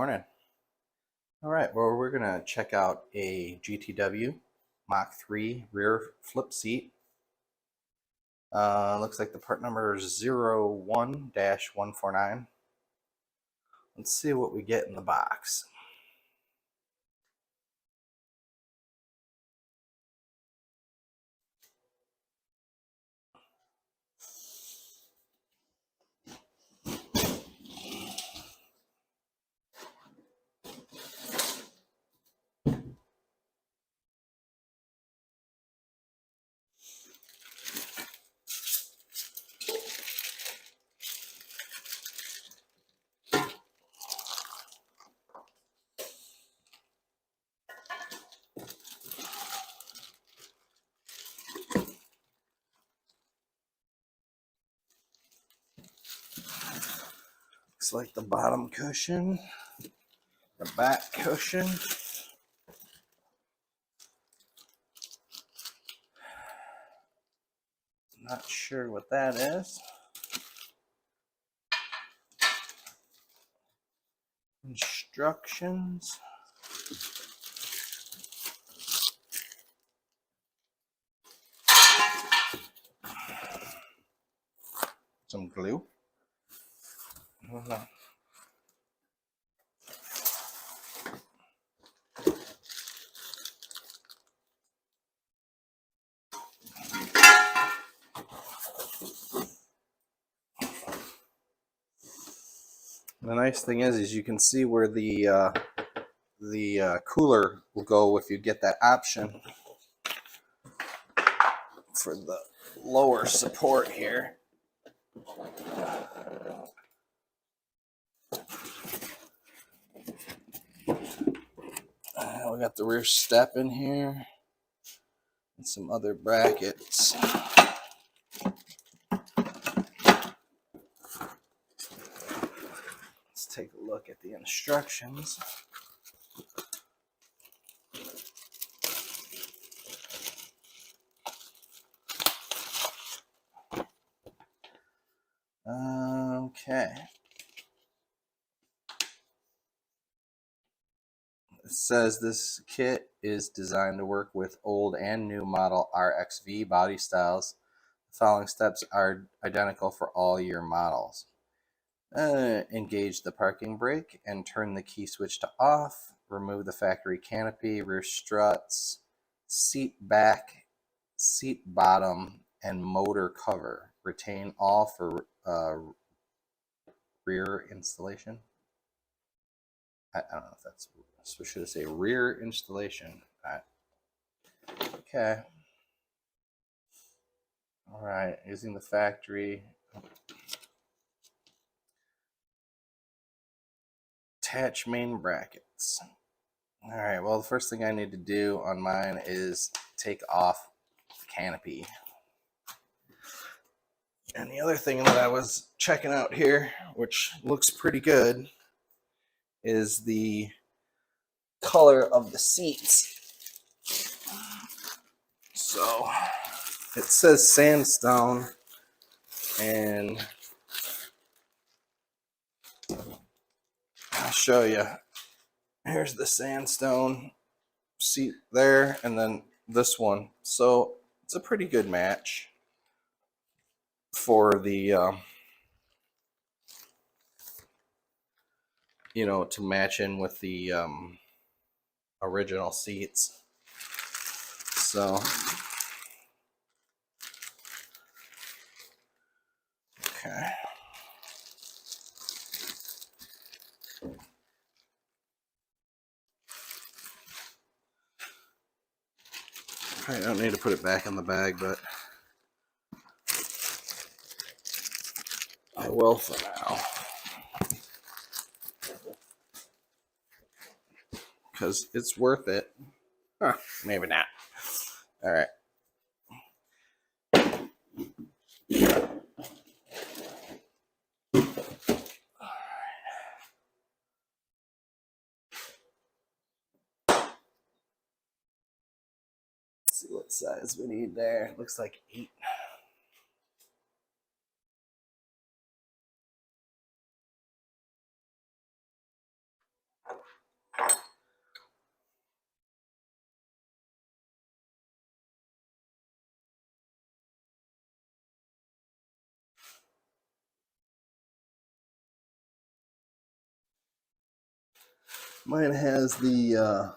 morning. All right, well, we're going to check out a GTW Mach 3 rear flip seat. Looks like the part number is 01-149. Let's see what we get in the box. Looks like the bottom cushion, the back cushion. Not sure what that is. Instructions. Some glue. I don't know. The nice thing is you can see where the cooler will go if you get that option for the lower support here. We got the rear step in here and some other brackets. Let's take a look at the instructions. Okay. It says this kit is designed to work with old and new model RXV body styles. The following steps are identical for all your models. Engage the parking brake and turn the key switch to off. Remove the factory canopy, rear struts, seat back, seat bottom, and motor cover. Retain all for rear installation. I don't know if that's, so should I say rear installation? Okay. All right, using the factory. Attach main brackets. All right, well, the first thing I need to do on mine is take off the canopy. And the other thing that I was checking out here, which looks pretty good, is the color of the seats. So it says sandstone, and I'll show you. Here's the sandstone seat there, and then this one. So it's a pretty good match for the you know, to match in with the original seats. So okay. I don't need to put it back in the bag, but I will for now, because it's worth it. Huh, maybe not. All right. Let's see what size we need there. Looks like 8. Mine has the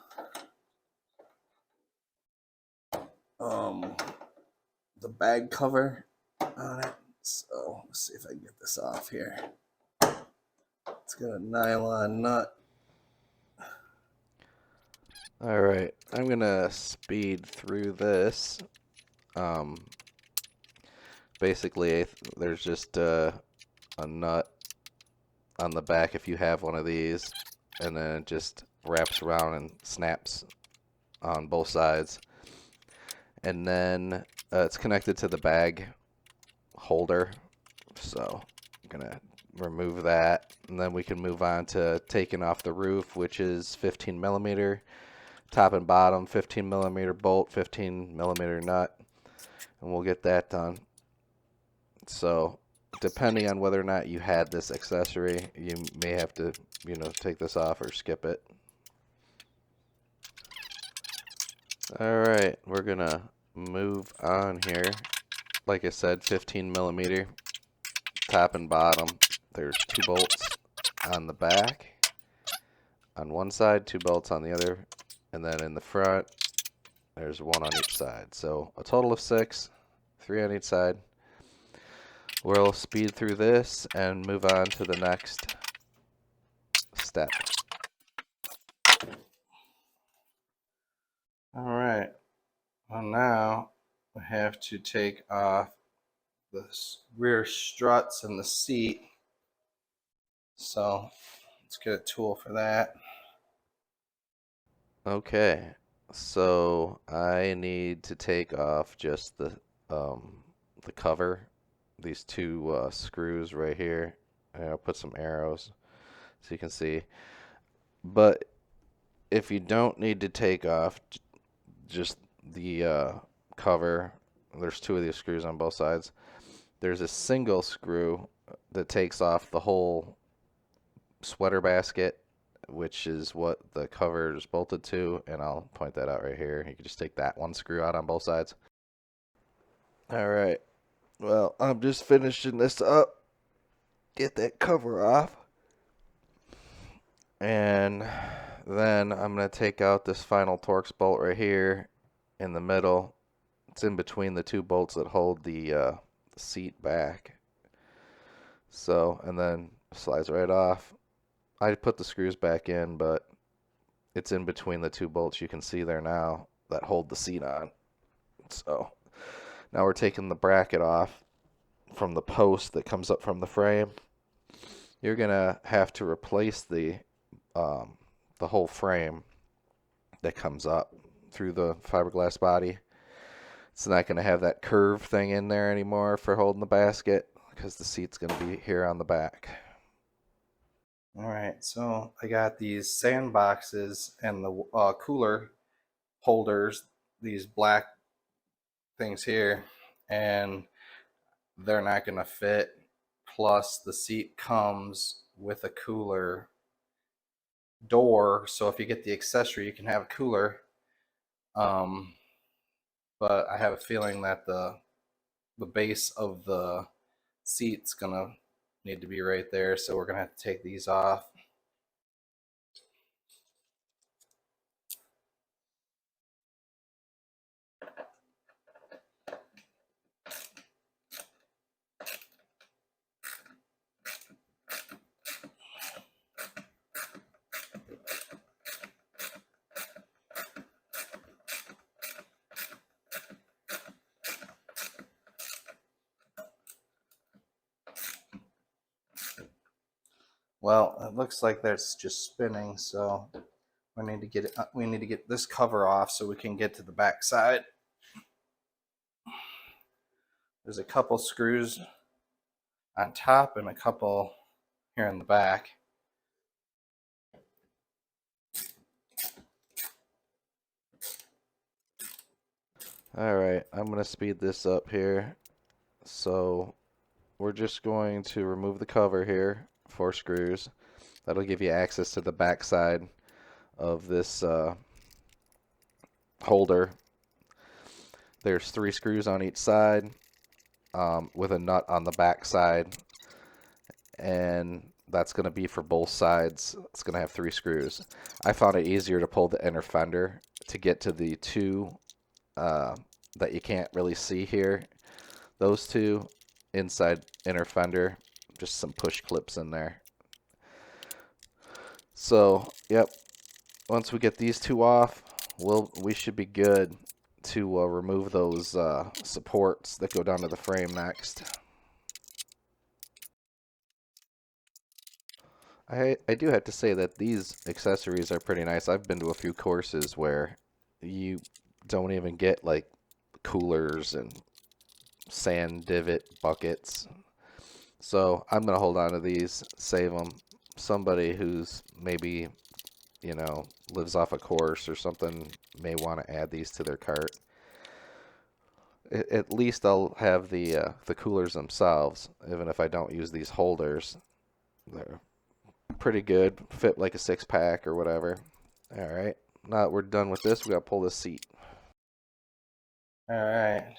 bag cover on it. So let's see if I can get this off here. It's got a nylon nut. All right, I'm gonna speed through this. Basically, there's just a nut on the back if you have one of these, and then it just wraps around and snaps on both sides. And then it's connected to the bag holder, so I'm gonna remove that, and then we can move on to taking off the roof, which is 15 millimeter top and bottom, 15 millimeter bolt, 15 millimeter nut, and we'll get that done. So depending on whether or not you had this accessory, you may have to, take this off or skip it. All right, we're gonna move on here. Like I said, 15 millimeter top and bottom. There's 2 bolts on the back on one side, 2 bolts on the other, and then in the front there's 1 on each side. So a total of 6, 3 on each side. We'll speed through this and move on to the next step. All right. Well, now I have to take off the rear struts and the seat. So let's get a tool for that. Okay, so I need to take off just the cover, these 2 screws right here, and I'll put some arrows so you can see. But if you don't need to take off just the cover, there's 2 of these screws on both sides. There's a single screw that takes off the whole sweater basket, which is what the cover is bolted to, and I'll point that out right here. You can just take that 1 screw out on both sides. All right, well, I'm just finishing this up. Get that cover off, and then I'm going to take out this final Torx bolt right here in the middle. It's in between the 2 bolts that hold the seat back. So, and then slides right off. I put the screws back in, but it's in between the 2 bolts you can see there now that hold the seat on. So now we're taking the bracket off from the post that comes up from the frame. You're gonna have to replace the whole frame that comes up through the fiberglass body. It's not gonna have that curve thing in there anymore for holding the basket because the seat's gonna be here on the back. All right, so I got these sandboxes and the cooler holders, these black things here, and they're not going to fit. Plus, the seat comes with a cooler door, so if you get the accessory, you can have a cooler. But I have a feeling that the base of the seat's gonna need to be right there, so we're gonna have to take these off. Well, it looks like that's just spinning, so we need to get it, we need to get this cover off so we can get to the back side. There's a couple screws on top and a couple here in the back. All right, I'm gonna speed this up here. So we're just going to remove the cover here, 4 screws. That'll give you access to the back side of this holder. There's 3 screws on each side with a nut on the back side, and that's going to be for both sides. It's going to have 3 screws. I found it easier to pull the inner fender to get to the 2 that you can't really see here. Those 2 inside inner fender, just some push clips in there. So, yep, once we get these 2 off, we should be good to remove those supports that go down to the frame next. I do have to say that these accessories are pretty nice. I've been to a few courses where you don't even get like coolers and sand divot buckets. So I'm going to hold on to these, save them. Somebody who's maybe, you know, lives off a course or something may want to add these to their cart. At least I'll have the coolers themselves, even if I don't use these holders. They're pretty good, fit like a 6-pack or whatever. All right, now that we're done with this, we got to pull this seat. All right,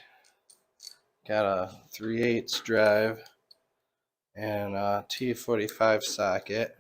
got a 3/8 drive and a T45 socket.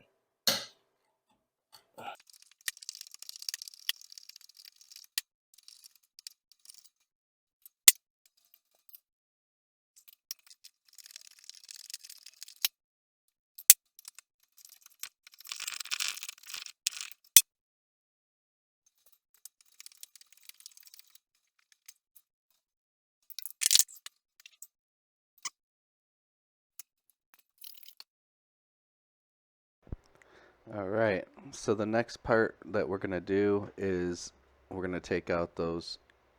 All right, so the next part that we're going to do is we're going to take out those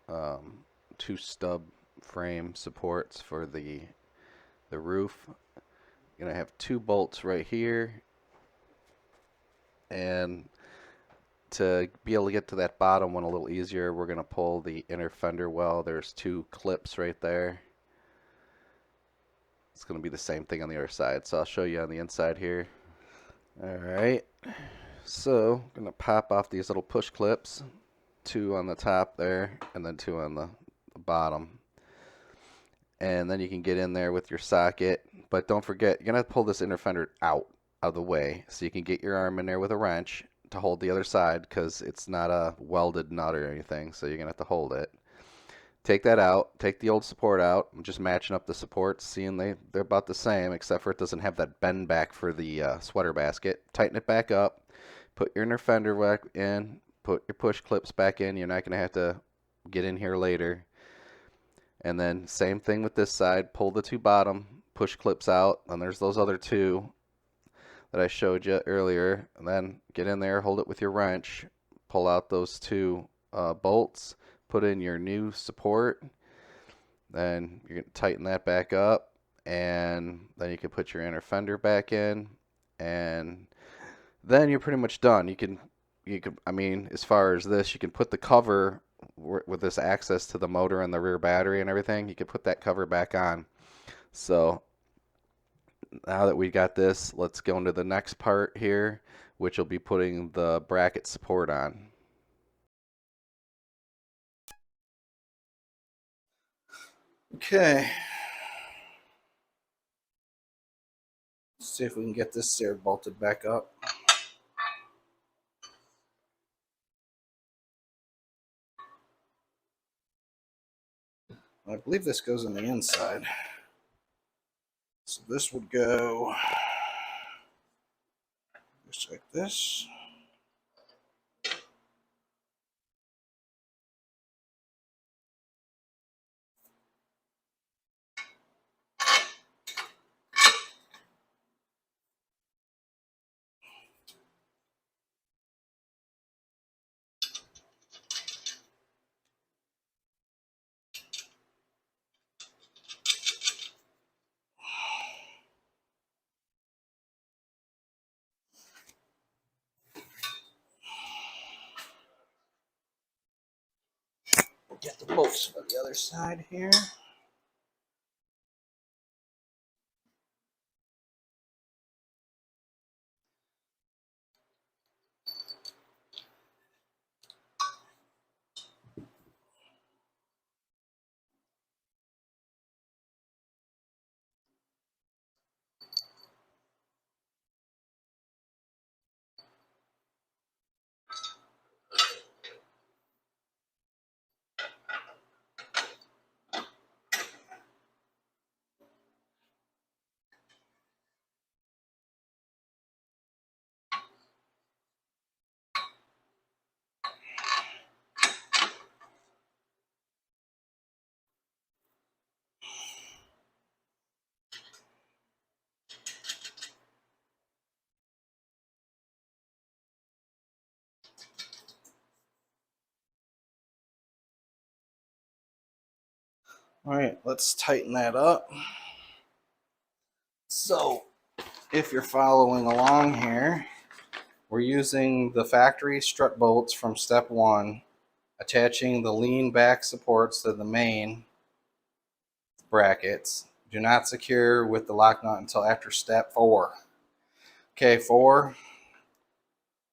2 stub frame supports for the roof. You're going to have 2 bolts right here, and to be able to get to that bottom one a little easier, we're going to pull the inner fender well. There's 2 clips right there. It's going to be the same thing on the other side, so I'll show you on the inside here. Alright, so I'm going to pop off these little push clips, 2 on the top there, and then 2 on the bottom. And then you can get in there with your socket, but don't forget, you're going to pull this inner fender out of the way, so you can get your arm in there with a wrench to hold the other side, because it's not a welded nut or anything, so you're going to have to hold it. Take that out, take the old support out. I'm just matching up the supports, seeing they're about the same, except for it doesn't have that bend back for the sweater basket. Tighten it back up, put your inner fender back in, put your push clips back in. You're not going to have to get in here later. And then same thing with this side, pull the 2 bottom push clips out, and there's those other 2 that I showed you earlier. And then get in there, hold it with your wrench, pull out those 2 bolts, put in your new support, then you're going to tighten that back up, and then you can put your inner fender back in, and then you're pretty much done. You can I mean, as far as this, you can put the cover with this access to the motor and the rear battery and everything, you can put that cover back on. So now that we got this, let's go into the next part here, which will be putting the bracket support on. Okay. Let's see if we can get this stair bolted back up. I believe this goes on the inside. So this would go just like this. Get the bolts on the other side here. All right, let's tighten that up. So if you're following along here, we're using the factory strut bolts from step 1, attaching the lean back supports to the main brackets. Do not secure with the lock nut until after step 4. Okay, 4.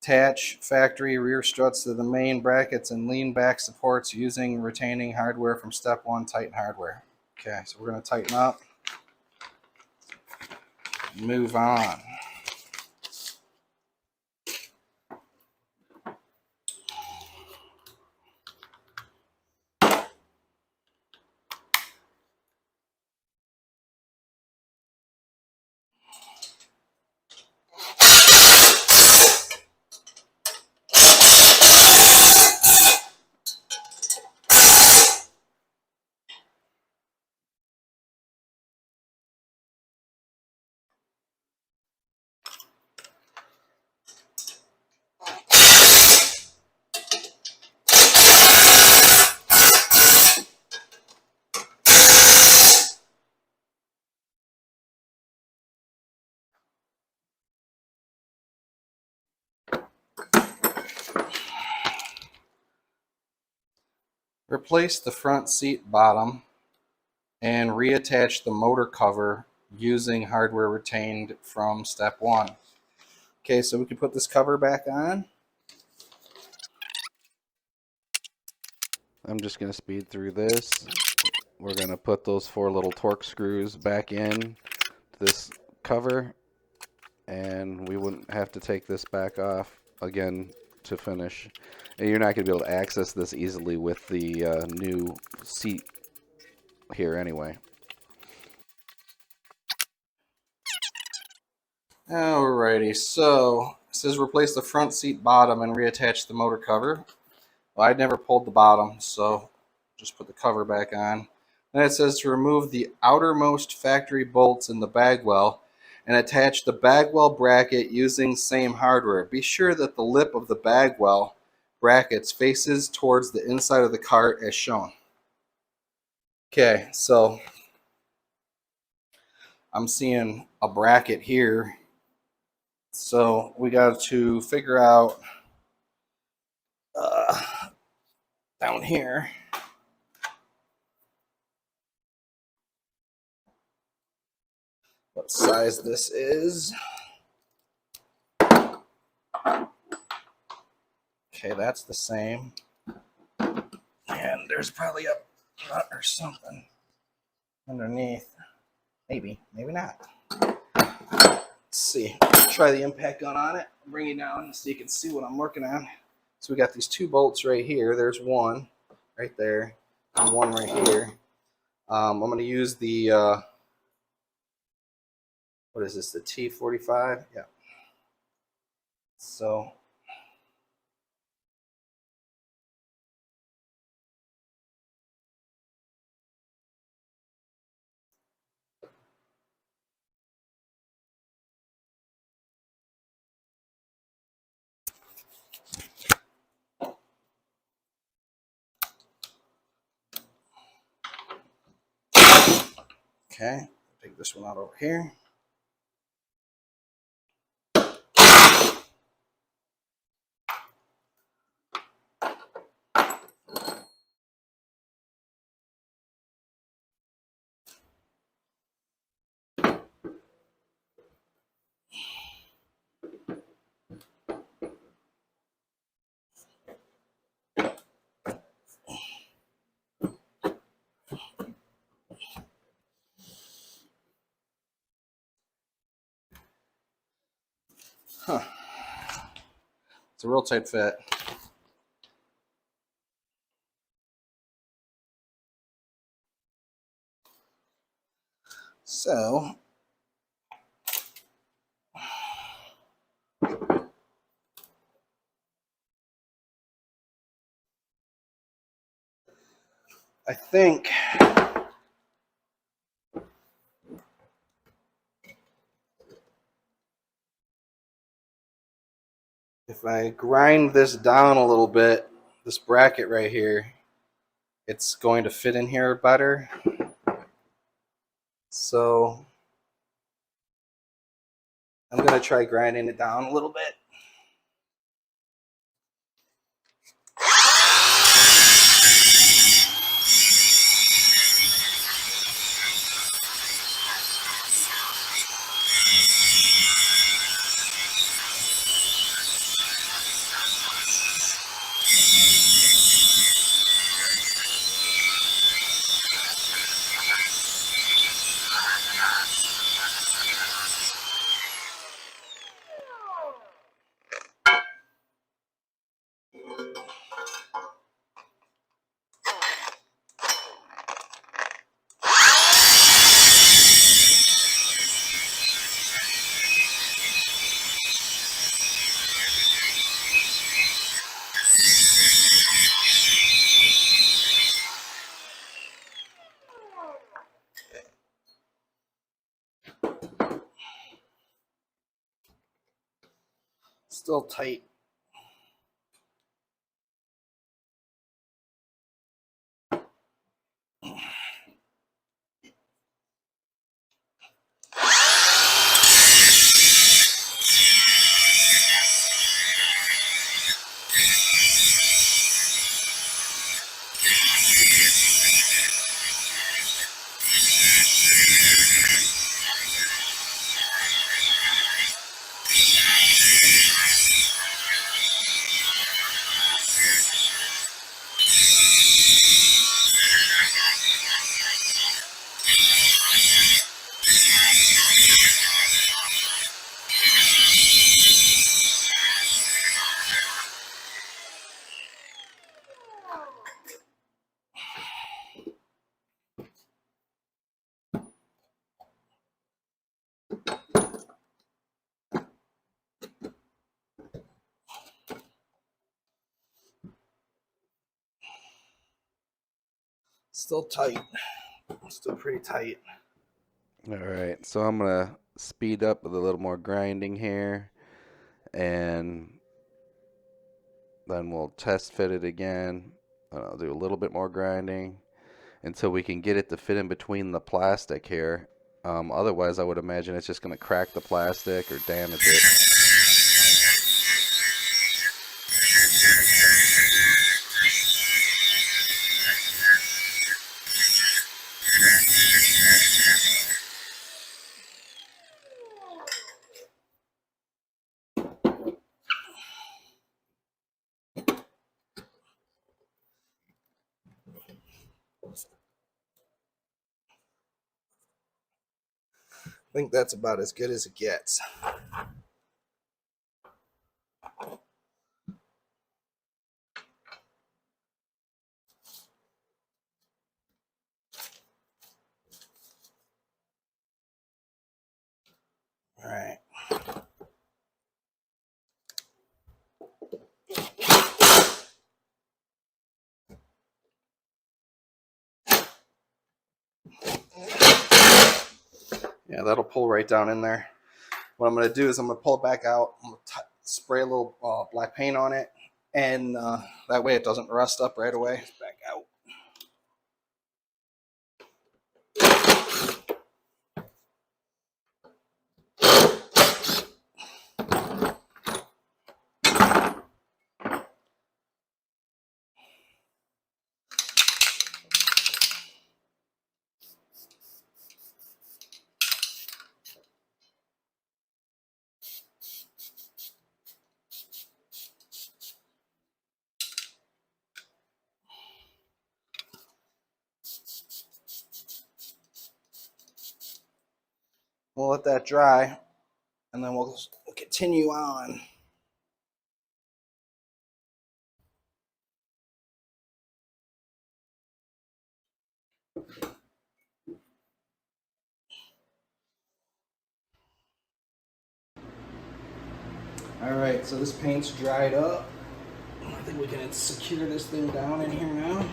Attach factory rear struts to the main brackets and lean back supports using retaining hardware from step 1, tighten hardware. Okay, so we're going to tighten up. Move on. Replace the front seat bottom and reattach the motor cover using hardware retained from step 1. Okay, so we can put this cover back on. I'm just going to speed through this. We're going to put those 4 little torque screws back in this cover, and we wouldn't have to take this back off again to finish. And you're not going to be able to access this easily with the new seat here anyway. Alrighty, so it says replace the front seat bottom and reattach the motor cover. Well, I'd never pulled the bottom, so just put the cover back on. Then it says to remove the outermost factory bolts in the bagwell and attach the bagwell bracket using same hardware. Be sure that the lip of the bagwell brackets faces towards the inside of the cart as shown. Okay, so I'm seeing a bracket here. So we got to figure out down here what size this is. Okay, that's the same. And there's probably a nut or something underneath. Maybe, maybe not. Let's see. Try the impact gun on it. Bring it down so you can see what I'm working on. So we got these 2 bolts right here. There's one right there and one right here. I'm going to use the, what is this, the T45? Yeah. So okay, take this one out over here. Huh. It's a real tight fit. So I think if I grind this down a little bit, this bracket right here, it's going to fit in here better. So I'm going to try grinding it down a little bit. Still tight. Still tight. Still pretty tight. All right, so I'm gonna speed up with a little more grinding here, and then we'll test fit it again. I'll do a little bit more grinding until we can get it to fit in between the plastic here. Otherwise, I would imagine it's just gonna crack the plastic or damage it. I think that's about as good as it gets. All right. Yeah, that'll pull right down in there. What I'm going to do is I'm going to pull it back out. I'm going to spray a little black paint on it, and that way it doesn't rust up right away. It's back out. We'll let that dry, and then we'll continue on. All right, so this paint's dried up. I think we can secure this thing down in here now.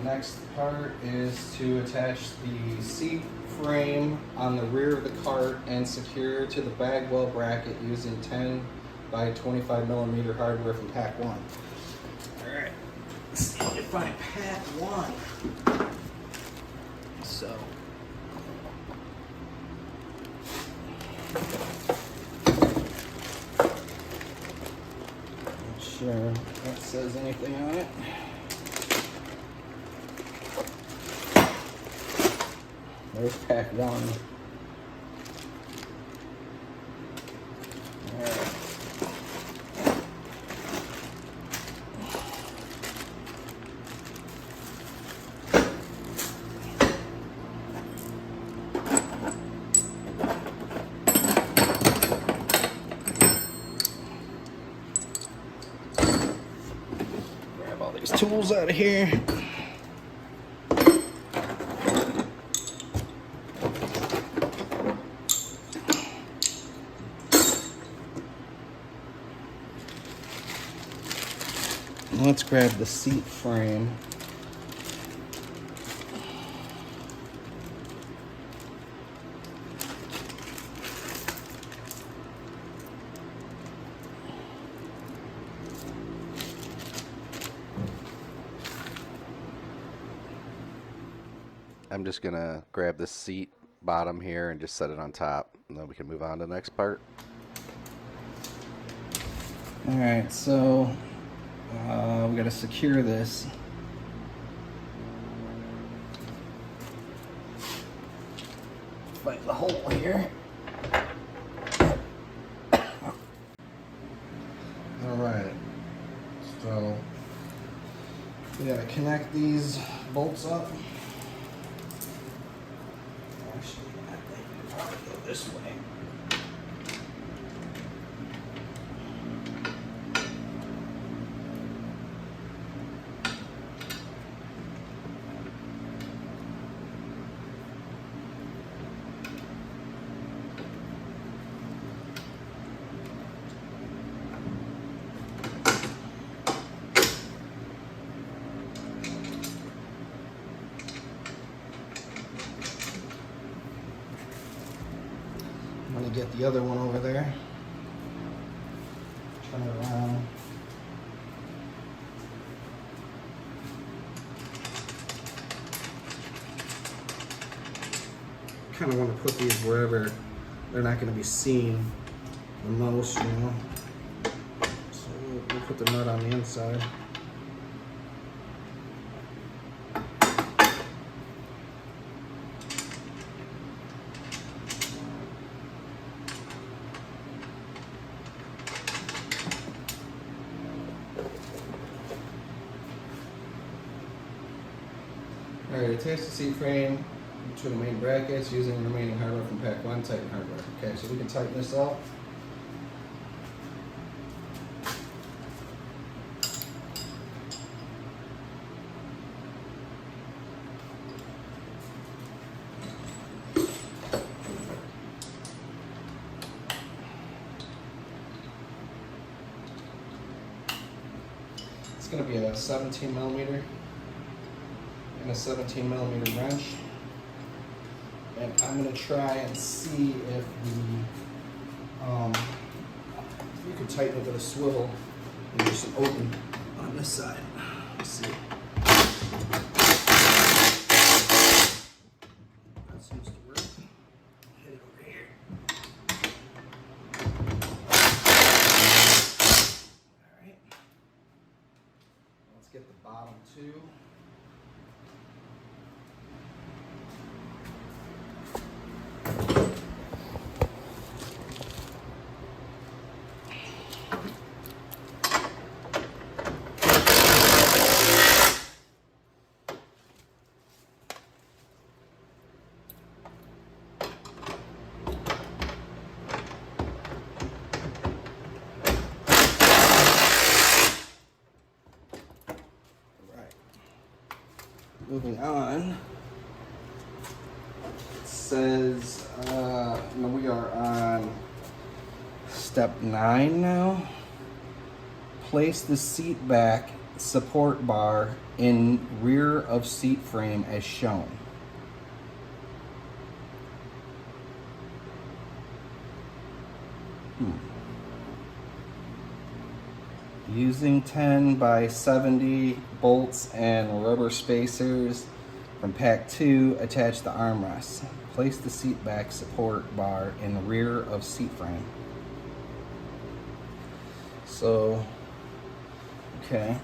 The next part is to attach the seat frame on the rear of the cart and secure to the bag wheel bracket using 10 by 25 millimeter hardware from pack 1. Alright, let's see if we can find pack 1. So, not sure if that says anything on it. There's pack 1. Alright. Grab all these tools out of here. Let's grab the seat frame. I'm just gonna grab this seat bottom here and just set it on top, and then we can move on to the next part. Alright, so we gotta secure this. Find the hole here. Alright, so we gotta connect these bolts up. Actually, I think we probably go this way. I'm gonna get the other one over there. Turn it around. Kind of want to put these wherever they're not going to be seen the most, you know. So we'll put the nut on the inside. Alright, attach the seat frame to the main brackets using the remaining hardware from pack 1, tighten hardware. Okay, so we can tighten this up. It's going to be a 17 millimeter. And a 17 millimeter wrench, and I'm going to try and see if you can tighten it with a swivel and there's some open on this side. Let's see. That seems to work. Hit it over here. All right. Let's get the bottom two. Moving on, it says, we are on step 9 now. Place the seat back support bar in rear of seat frame as shown. Using 10 by 70 bolts and rubber spacers from pack 2, attach the armrest. Place the seat back support bar in the rear of seat frame. So, okay.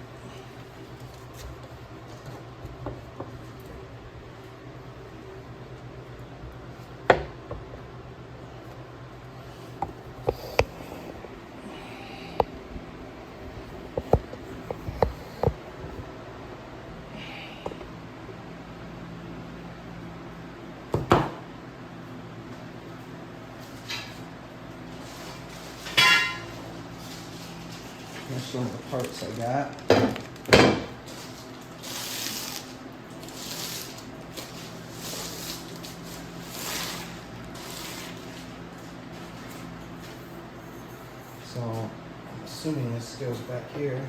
Here's some of the parts I got. So I'm assuming this goes back here.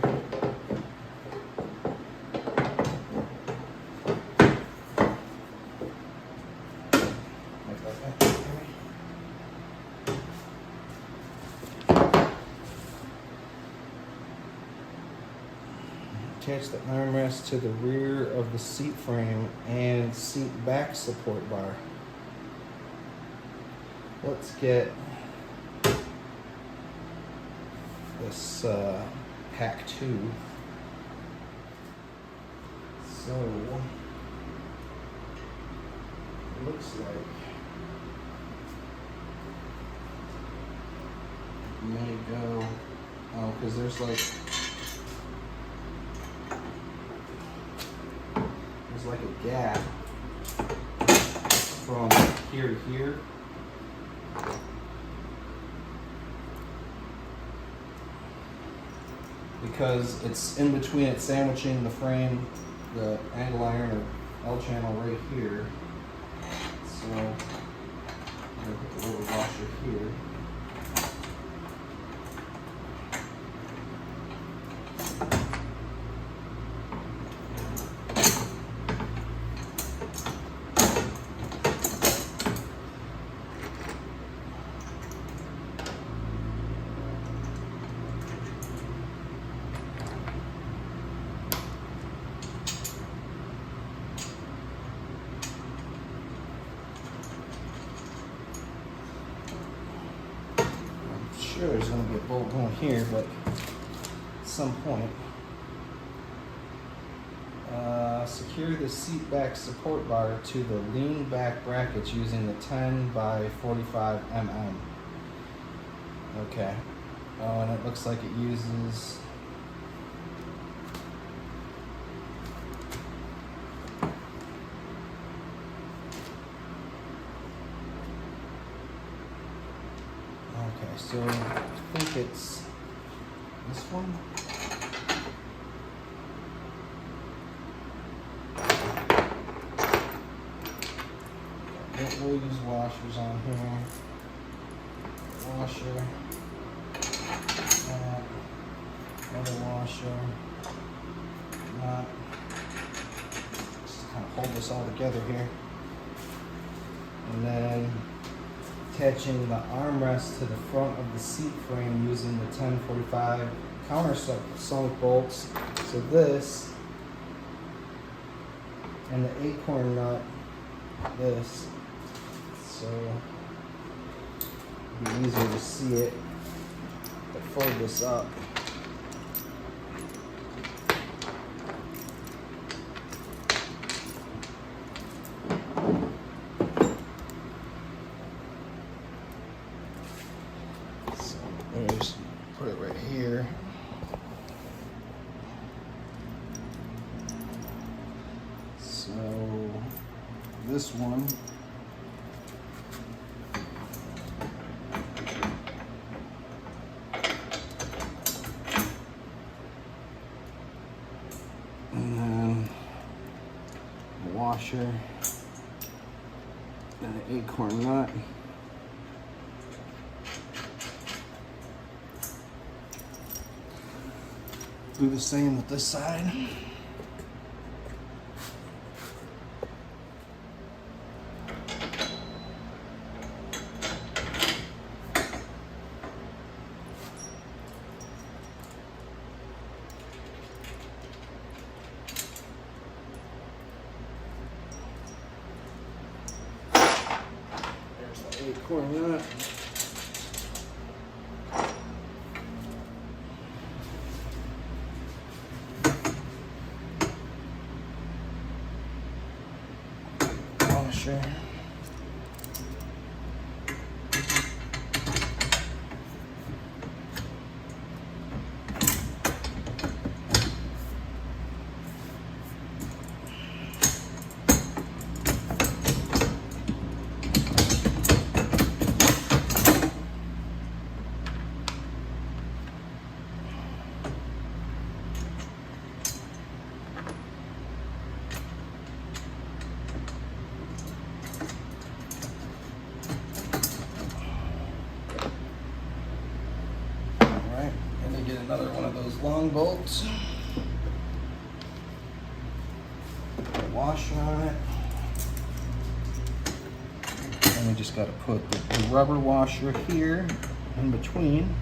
Attach the armrest to the rear of the seat frame and seat back support bar. Let's get this pack 2. So it looks like it may go, oh, because there's like a gap from here to here. Because it's in between, it's sandwiching the frame, the angle iron or L channel right here. So I'm gonna put the little washer here. Sure, there's going to be a bolt going here, but at some point, secure the seat back support bar to the lean back brackets using the 10 by 45 mm. Okay. Oh, and it looks like it uses so I think it's this one. We'll use washers on here. Washer. Another washer. Just kind of hold this all together here. And then attaching the armrest to the front of the seat frame using the 1045 countersunk bolts. So this and the acorn nut, this. So it'll be easier to see it. But fold this up. Just put it right here. So this one and then a washer and an acorn nut. Do the same with this side. There's the acorn nut. Washer. Get another one of those long bolts. Put a washer on it. And we just got to put the rubber washer here in between.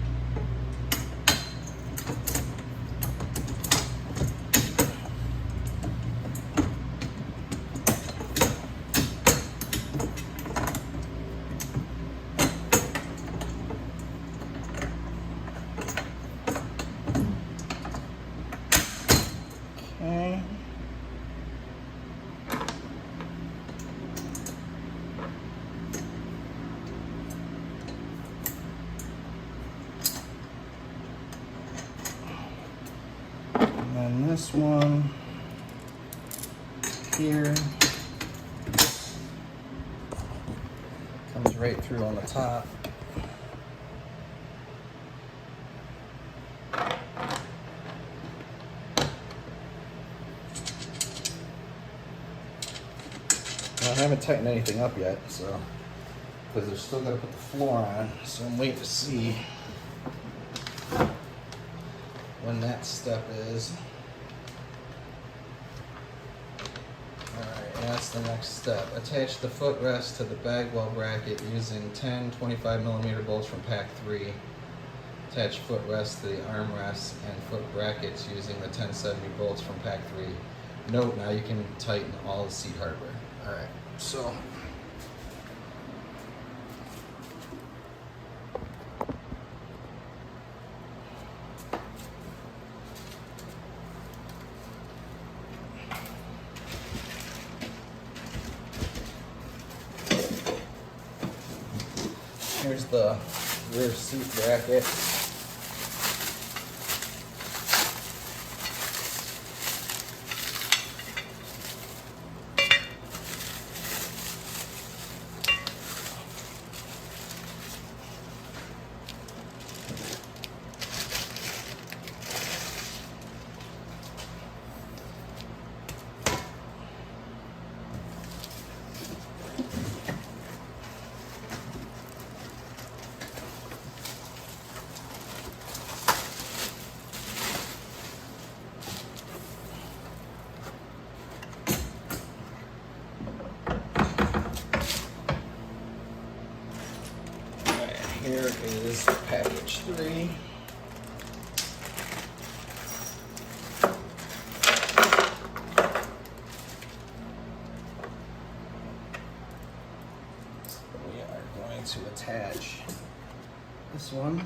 Okay. And then this one here comes right through on the top. I haven't tightened anything up yet, so because they're still got to put the floor on, so I'm waiting to see when that step is. Alright, that's the next step. Attach the footrest to the bagwell bracket using 10 25mm bolts from pack 3. Attach footrest to the armrest and foot brackets using the 1070 bolts from pack 3. Note, now you can tighten all the seat hardware. Alright, so here's the rear seat bracket. Here is package 3. We are going to attach this one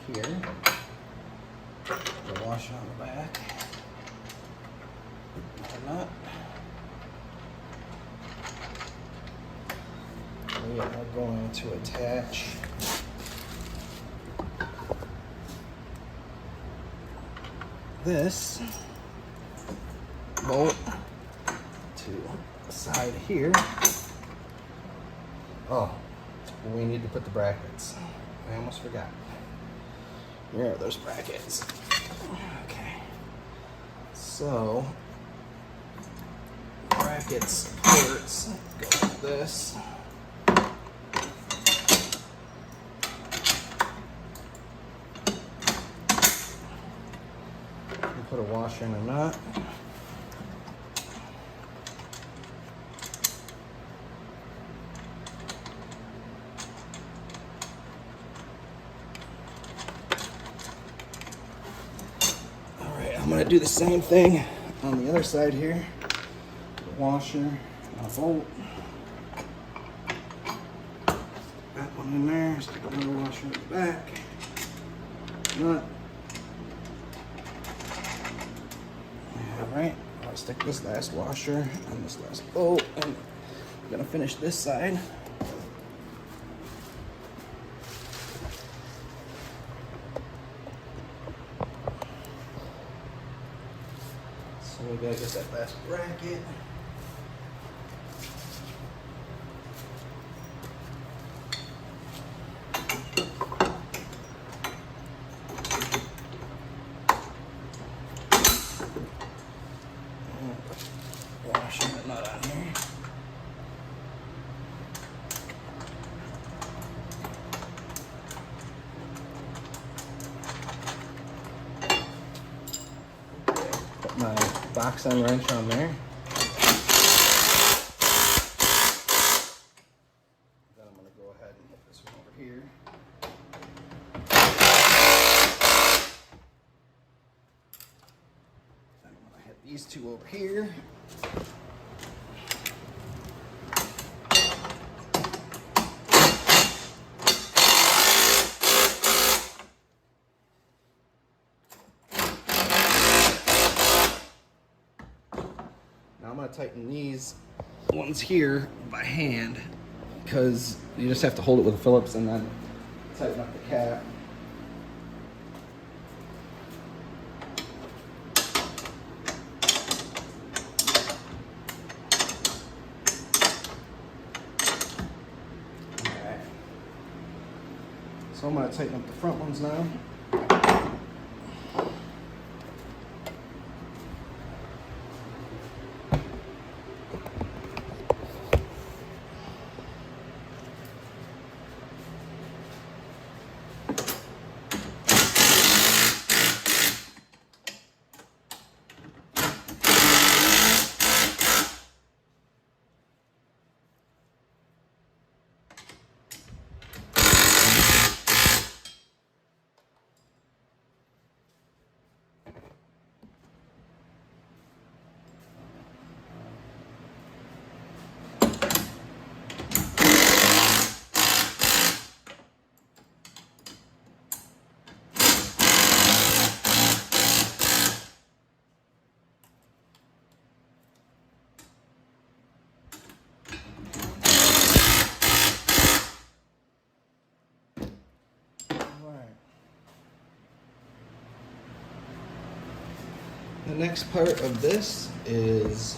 here, the washer on the back, the nut. We are going to attach this bolt to the side here. Oh, we need to put the brackets. I almost forgot. Where are those brackets? Okay. So, brackets ports go like this. Put a washer and a nut. Alright, I'm going to do the same thing on the other side here. Put a washer and a bolt. That one in there. Stick another washer in the back. Nut. Alright, I'll stick this last washer on this last bolt, and I'm gonna finish this side. So we gotta get that last bracket. Washing the nut on here. Put my box end wrench on there. Then I'm going to go ahead and hit this one over here. Then I'm going to hit these two over here. Now I'm going to tighten these ones here by hand, because you just have to hold it with a Phillips and then tighten up the cap. Alright. So I'm going to tighten up the front ones now. The next part of this is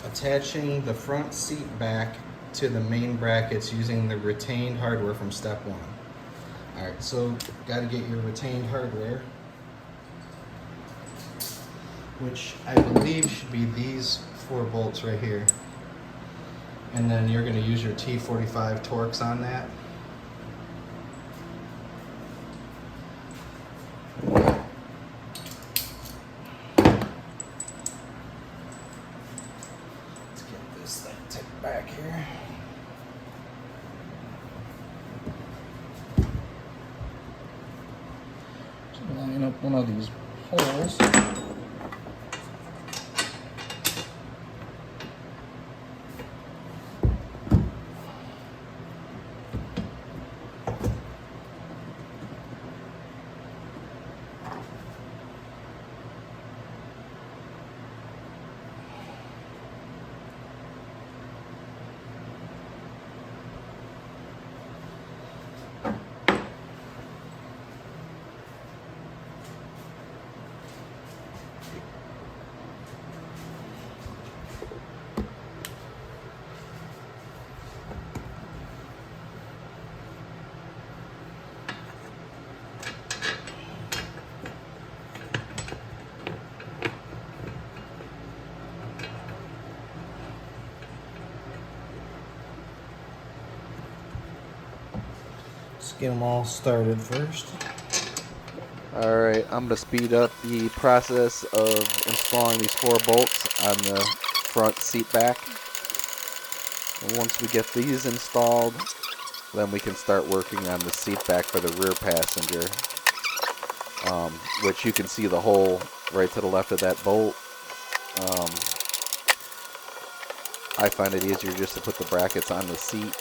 attaching the front seat back to the main brackets using the retained hardware from step one. Alright, so got to get your retained hardware, which I believe should be these 4 bolts right here. And then you're going to use your T45 Torx on that. Back here. So line up one of these holes. Let's get them all started first. Alright, I'm going to speed up the process of installing these 4 bolts on the front seat back. And once we get these installed, then we can start working on the seat back for the rear passenger, which you can see the hole right to the left of that bolt. I find it easier just to put the brackets on the seat,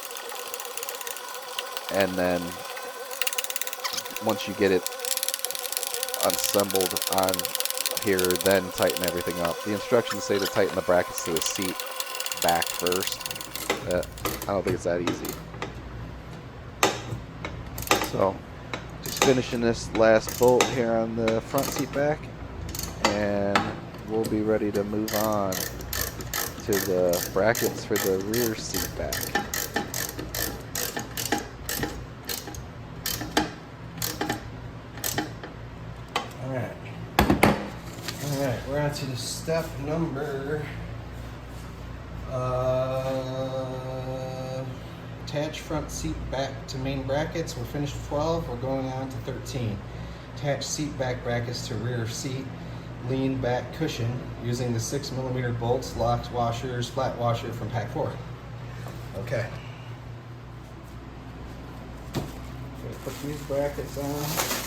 and then once you get it assembled on here, then tighten everything up. The instructions say to tighten the brackets to the seat back first. I don't think it's that easy. So just finishing this last bolt here on the front seat back, and we'll be ready to move on to the brackets for the rear seat back. Alright, we're on to the step number attach front seat back to main brackets. We're finished with 12, we're going on to 13. Attach seat back brackets to rear seat lean back cushion using the 6mm bolts, locks, washers, flat washer from pack 4. Okay. Gonna put these brackets on.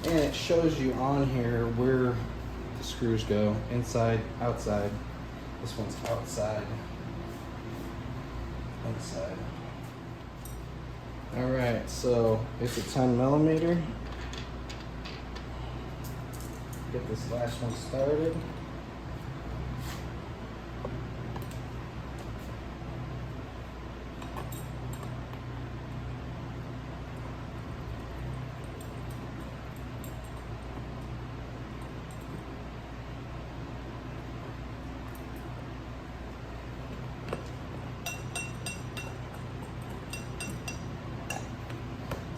And it shows you on here where the screws go, inside, outside. This one's outside, inside. All right, so it's a 10mm. Get this last one started.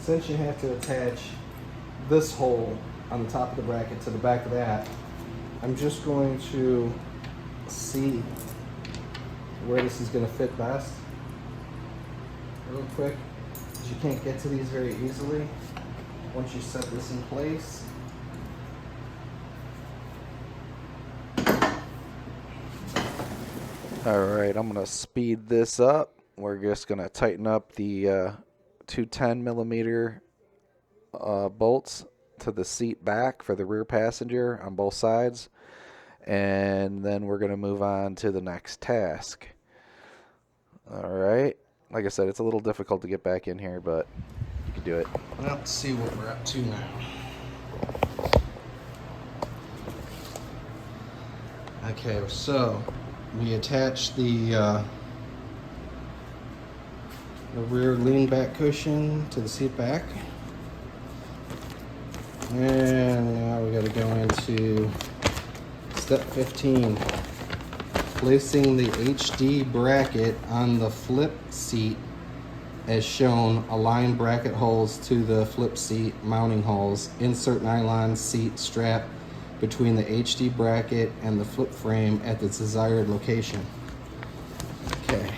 Since you have to attach this hole on the top of the bracket to the back of that, I'm just going to see where this is going to fit best real quick, because you can't get to these very easily once you set this in place. Alright, I'm going to speed this up. We're just going to tighten up the 2 10mm bolts to the seat back for the rear passenger on both sides, and then we're going to move on to the next task. Alright, like I said, it's a little difficult to get back in here, but you can do it. Well, let's see what we're up to now. Okay, so we attach the rear lean back cushion to the seat back, and now we got to go into step 15, placing the HD bracket on the flip seat as shown. Align bracket holes to the flip seat mounting holes. Insert nylon seat strap between the HD bracket and the flip frame at the desired location. Okay,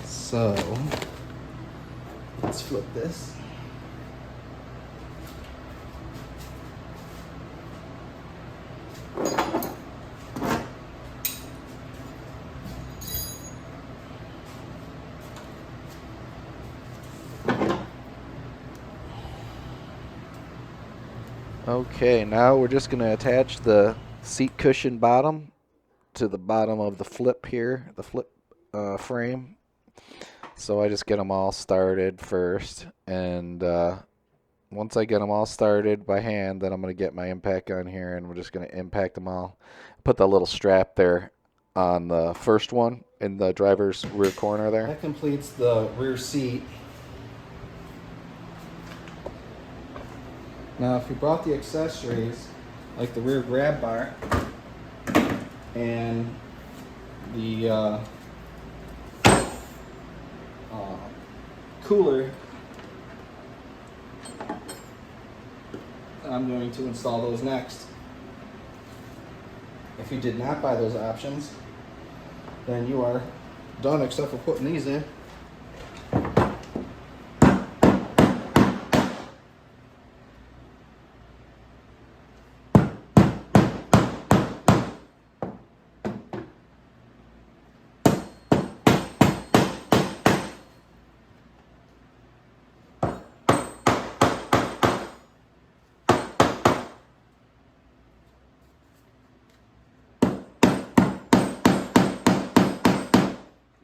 so let's flip this. Okay, now we're just going to attach the seat cushion bottom to the bottom of the flip here, the flip frame. So I just get them all started first, and once I get them all started by hand, then I'm going to get my impact gun here, and we're just going to impact them all. Put the little strap there on the first one in the driver's rear corner there. That completes the rear seat. Now, if you brought the accessories, like the rear grab bar and the cooler, I'm going to install those next. If you did not buy those options, then you are done except for putting these in.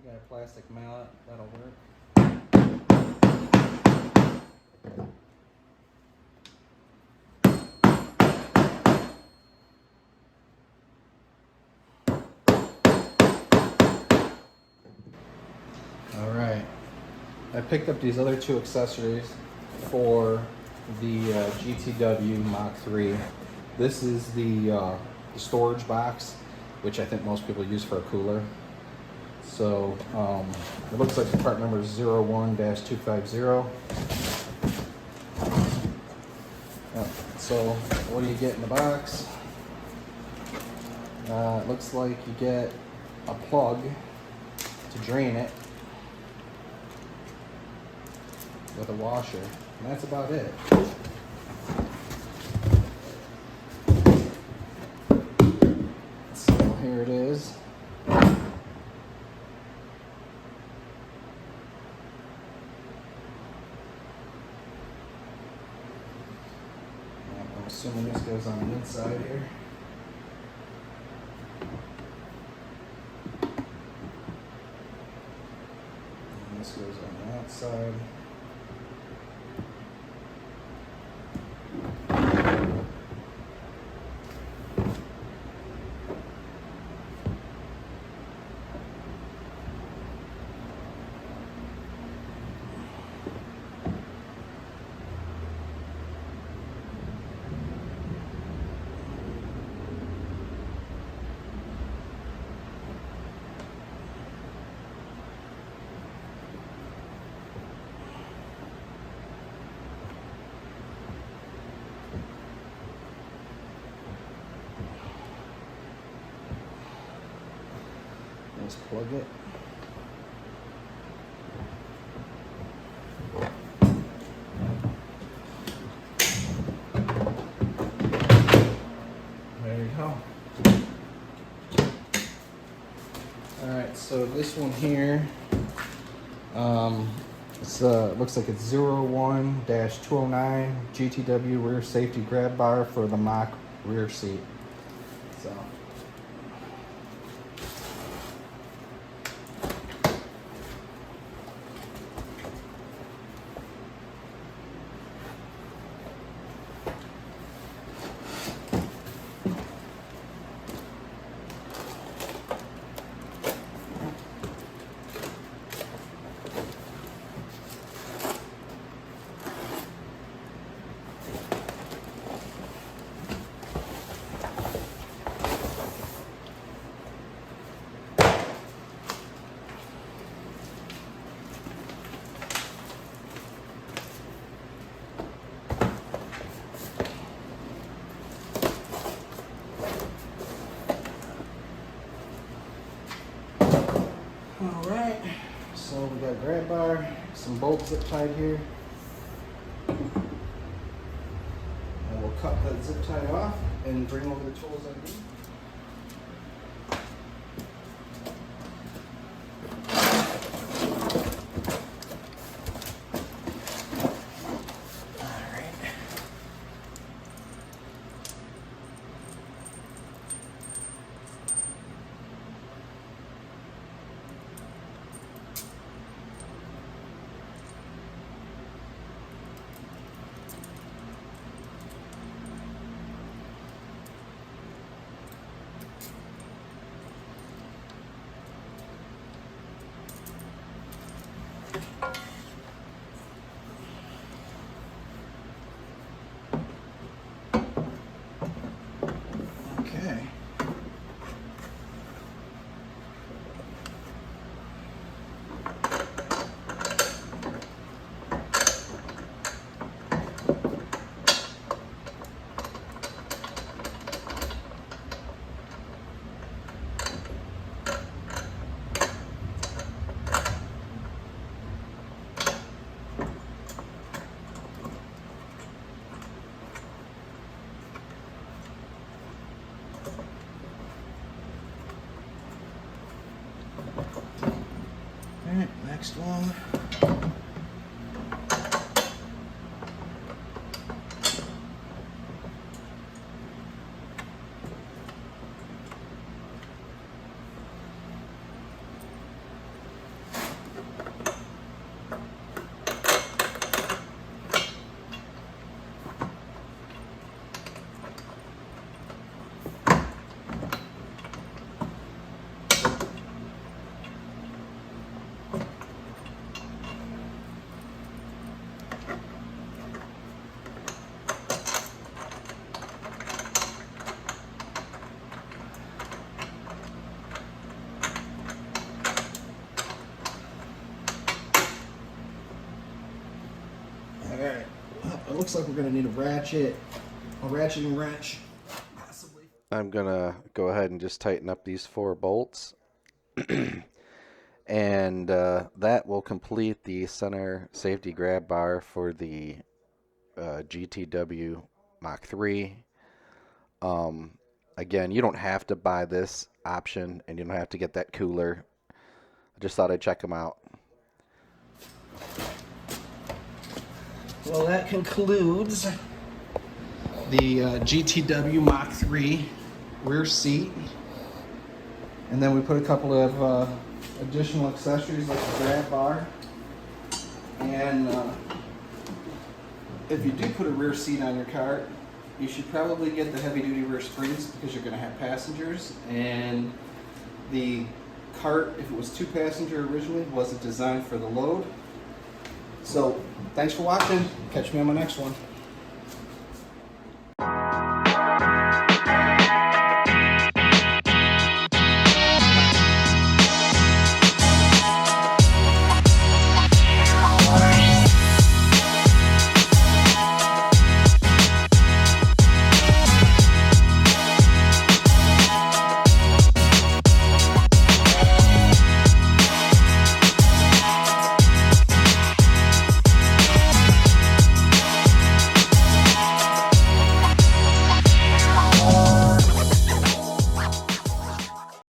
Got a plastic mallet, that'll work. Alright, I picked up these other two accessories for the GTW Mach 3. This is the storage box, which I think most people use for a cooler. So it looks like the part number is 01-250. So what do you get in the box? It looks like you get a plug to drain it with a washer, and that's about it. So here it is. I'm assuming this goes on the inside here. And this goes on the outside. Just plug it. There you go. Alright, so this one here, looks like it's 01-209 GTW rear safety grab bar for the Mach rear seat. So. Alright, so we got a grab bar, some bolts zip tied here. And we'll cut that zip tie off and bring over the tools I need. Okay. All right, next one. Alright, well, it looks like we're going to need a ratcheting wrench, possibly. I'm gonna go ahead and just tighten up these 4 bolts. And that will complete the center safety grab bar for the GTW Mach 3. Again, you don't have to buy this option, and you don't have to get that cooler. I just thought I'd check them out. Well, that concludes the GTW Mach 3 rear seat. And then we put a couple of additional accessories like the grab bar. And if you do put a rear seat on your cart, you should probably get the heavy-duty rear springs because you're going to have passengers. And the cart, if it was 2-passenger originally, wasn't designed for the load. So, thanks for watching. Catch me on my next one.